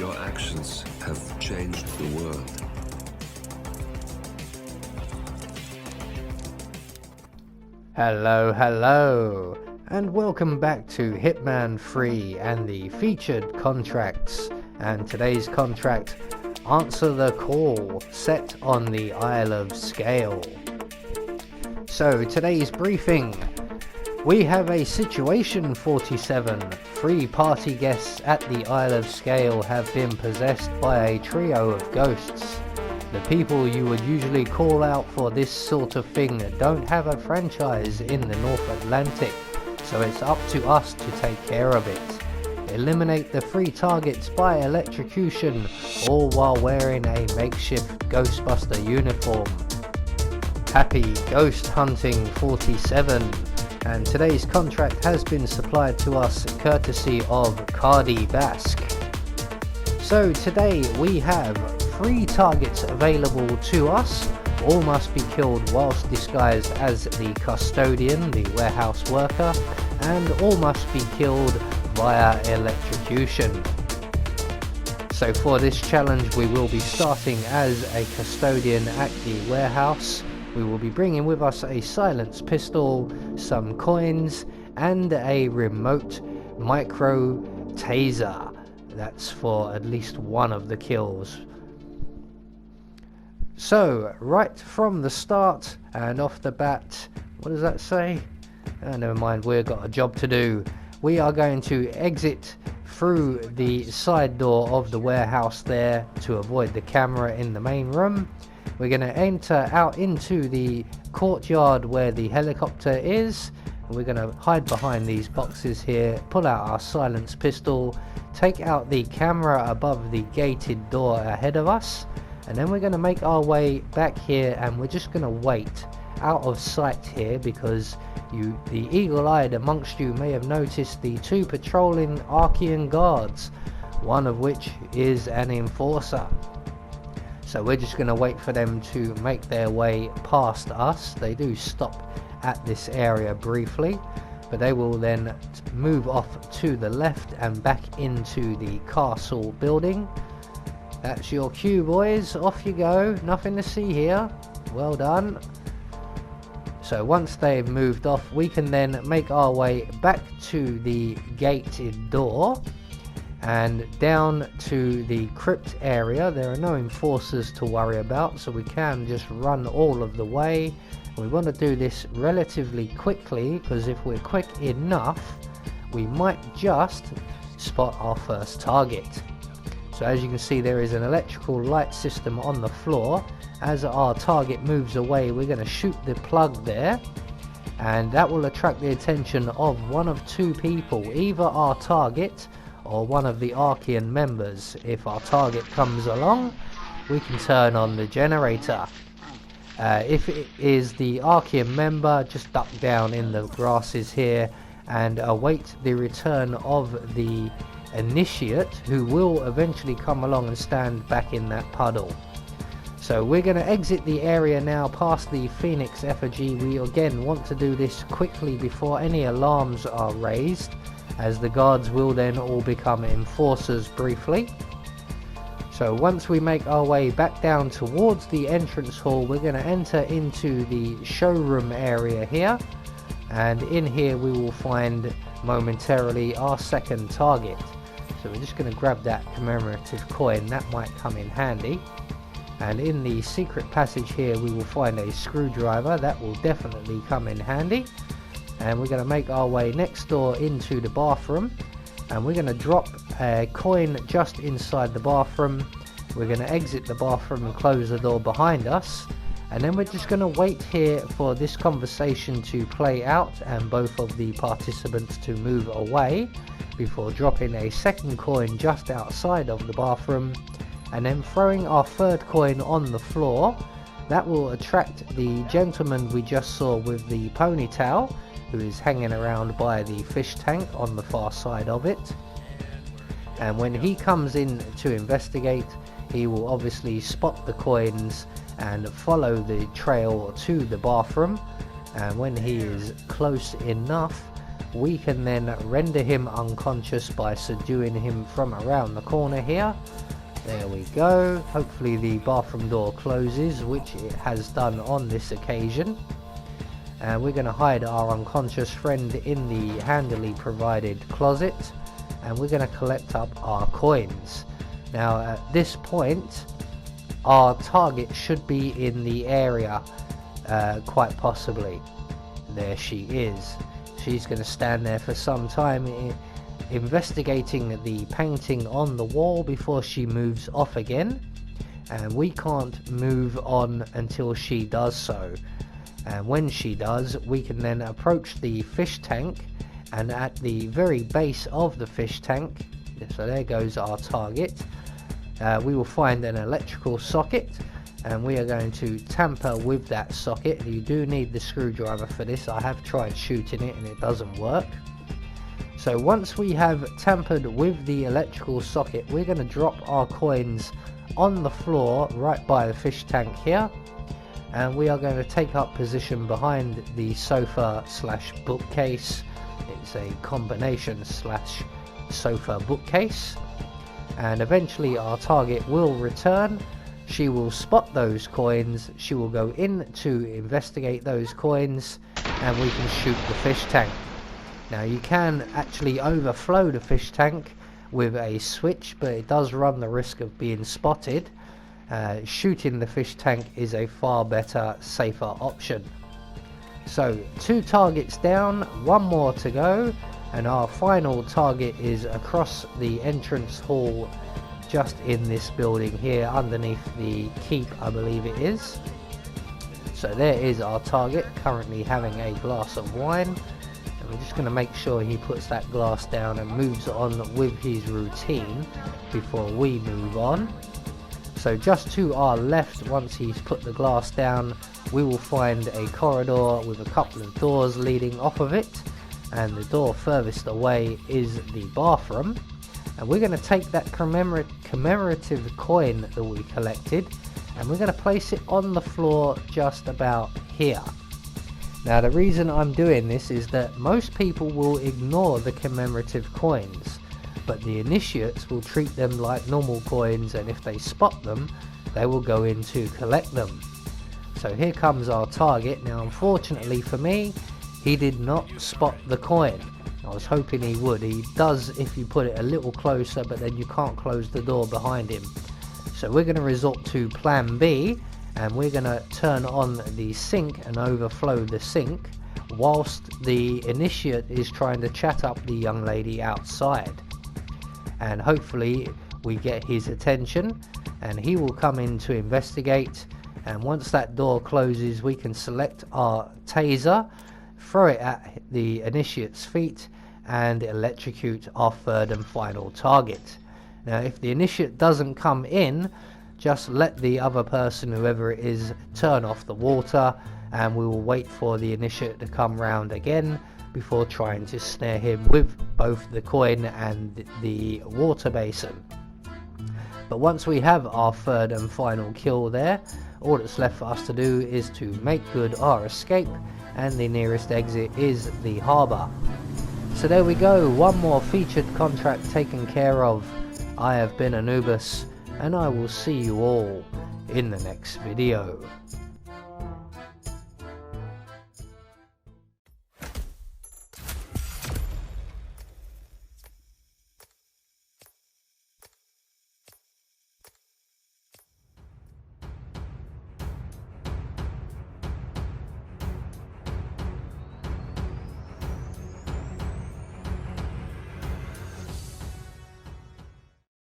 Your actions have changed the world. Hello, and welcome back to Hitman 3 and the featured contracts. And today's contract, Answer the Call, set on the Isle of Scale. So today's briefing, we have a situation 47. 3 party guests at the Isle of Scale have been possessed by a trio of ghosts. The people you would usually call out for this sort of thing don't have a franchise in the North Atlantic, so it's up to us to take care of it. Eliminate the 3 targets by electrocution, all while wearing a makeshift Ghostbuster uniform. Happy ghost hunting 47, and today's contract has been supplied to us courtesy of Cardi Basque. So today we have 3 targets available to us. All must be killed whilst disguised as the custodian, the warehouse worker, and all must be killed via electrocution. So for this challenge we will be starting as a custodian at the warehouse. We will be bringing with us a silenced pistol, some coins, and a remote micro taser. That's for at least one of the kills. So, right from the start and off the bat, what does that say? Oh, never mind, we've got a job to do. We are going to exit through the side door of the warehouse there to avoid the camera in the main room. We're going to enter out into the courtyard where the helicopter is. We're going to hide behind these boxes here, pull out our silenced pistol, take out the camera above the gated door ahead of us, and then we're going to make our way back here, and we're just going to wait out of sight here because the eagle-eyed amongst you may have noticed the 2 patrolling Archean guards, one of which is an enforcer. So we're just going to wait for them to make their way past us. They do stop at this area briefly, but they will then move off to the left and back into the castle building. That's your cue, boys. Off you go. Nothing to see here. Well done. So once they've moved off, we can then make our way back to the gated door and down to the crypt area. There are no enforcers to worry about, so we can just run all of the way. We want to do this relatively quickly, because if we're quick enough, we might just spot our first target. So as you can see, there is an electrical light system on the floor. As our target moves away, we're going to shoot the plug there, and that will attract the attention of one of 2 people, either our target or one of the Archean members. If our target comes along, we can turn on the generator. If it is the Archean member, just duck down in the grasses here and await the return of the initiate, who will eventually come along and stand back in that puddle. So we're going to exit the area now past the Phoenix effigy. We again want to do this quickly before any alarms are raised, as the guards will then all become enforcers briefly. So once we make our way back down towards the entrance hall, we're going to enter into the showroom area here, and in here we will find momentarily our second target. So we're just going to grab that commemorative coin, that might come in handy. And in the secret passage here we will find a screwdriver, that will definitely come in handy. And we're going to make our way next door into the bathroom, and we're going to drop a coin just inside the bathroom. We're going to exit the bathroom and close the door behind us, and then we're just going to wait here for this conversation to play out and both of the participants to move away before dropping a second coin just outside of the bathroom, and then throwing our third coin on the floor. That will attract the gentleman we just saw with the ponytail, who is hanging around by the fish tank on the far side of it. And when he comes in to investigate, he will obviously spot the coins and follow the trail to the bathroom. And when he is close enough, we can then render him unconscious by subduing him from around the corner here. There we go. Hopefully the bathroom door closes, which it has done on this occasion. And we're going to hide our unconscious friend in the handily provided closet, and we're going to collect up our coins. Now at this point our target should be in the area, quite possibly. There she is. She's going to stand there for some time investigating the painting on the wall before she moves off again, and we can't move on until she does so. And when she does, we can then approach the fish tank, and at the very base of the fish tank, so there goes our target, we will find an electrical socket, and we are going to tamper with that socket. You do need the screwdriver for this. I have tried shooting it and it doesn't work. So once we have tampered with the electrical socket, we're going to drop our coins on the floor right by the fish tank here, and we are going to take up position behind the sofa slash bookcase. It's a combination slash sofa bookcase, and eventually our target will return. She will spot those coins, she will go in to investigate those coins, and we can shoot the fish tank. Now you can actually overflow the fish tank with a switch, but it does run the risk of being spotted. Shooting the fish tank is a far better, safer option. So 2 targets down, 1 more to go, and our final target is across the entrance hall, just in this building here underneath the keep, I believe it is. So there is our target, currently having a glass of wine, and we're just going to make sure he puts that glass down and moves on with his routine before we move on. So just to our left, once he's put the glass down, we will find a corridor with a couple of doors leading off of it, and the door furthest away is the bathroom. And we're going to take that commemorative coin that we collected, and we're going to place it on the floor just about here. Now the reason I'm doing this is that most people will ignore the commemorative coins, but the initiates will treat them like normal coins, and if they spot them, they will go in to collect them. So here comes our target. Now unfortunately for me, he did not spot the coin. I was hoping he would. He does if you put it a little closer, but then you can't close the door behind him. So we're going to resort to plan B, and we're going to turn on the sink and overflow the sink whilst the initiate is trying to chat up the young lady outside. And hopefully we get his attention and he will come in to investigate, and once that door closes we can select our taser, throw it at the initiate's feet, and electrocute our 3rd and final target. Now if the initiate doesn't come in, just let the other person, whoever it is, turn off the water, and we will wait for the initiate to come round again before trying to snare him with both the coin and the water basin. But once we have our 3rd and final kill there, all that's left for us to do is to make good our escape, and the nearest exit is the harbour. So there we go, 1 more featured contract taken care of. I have been Anubis, and I will see you all in the next video.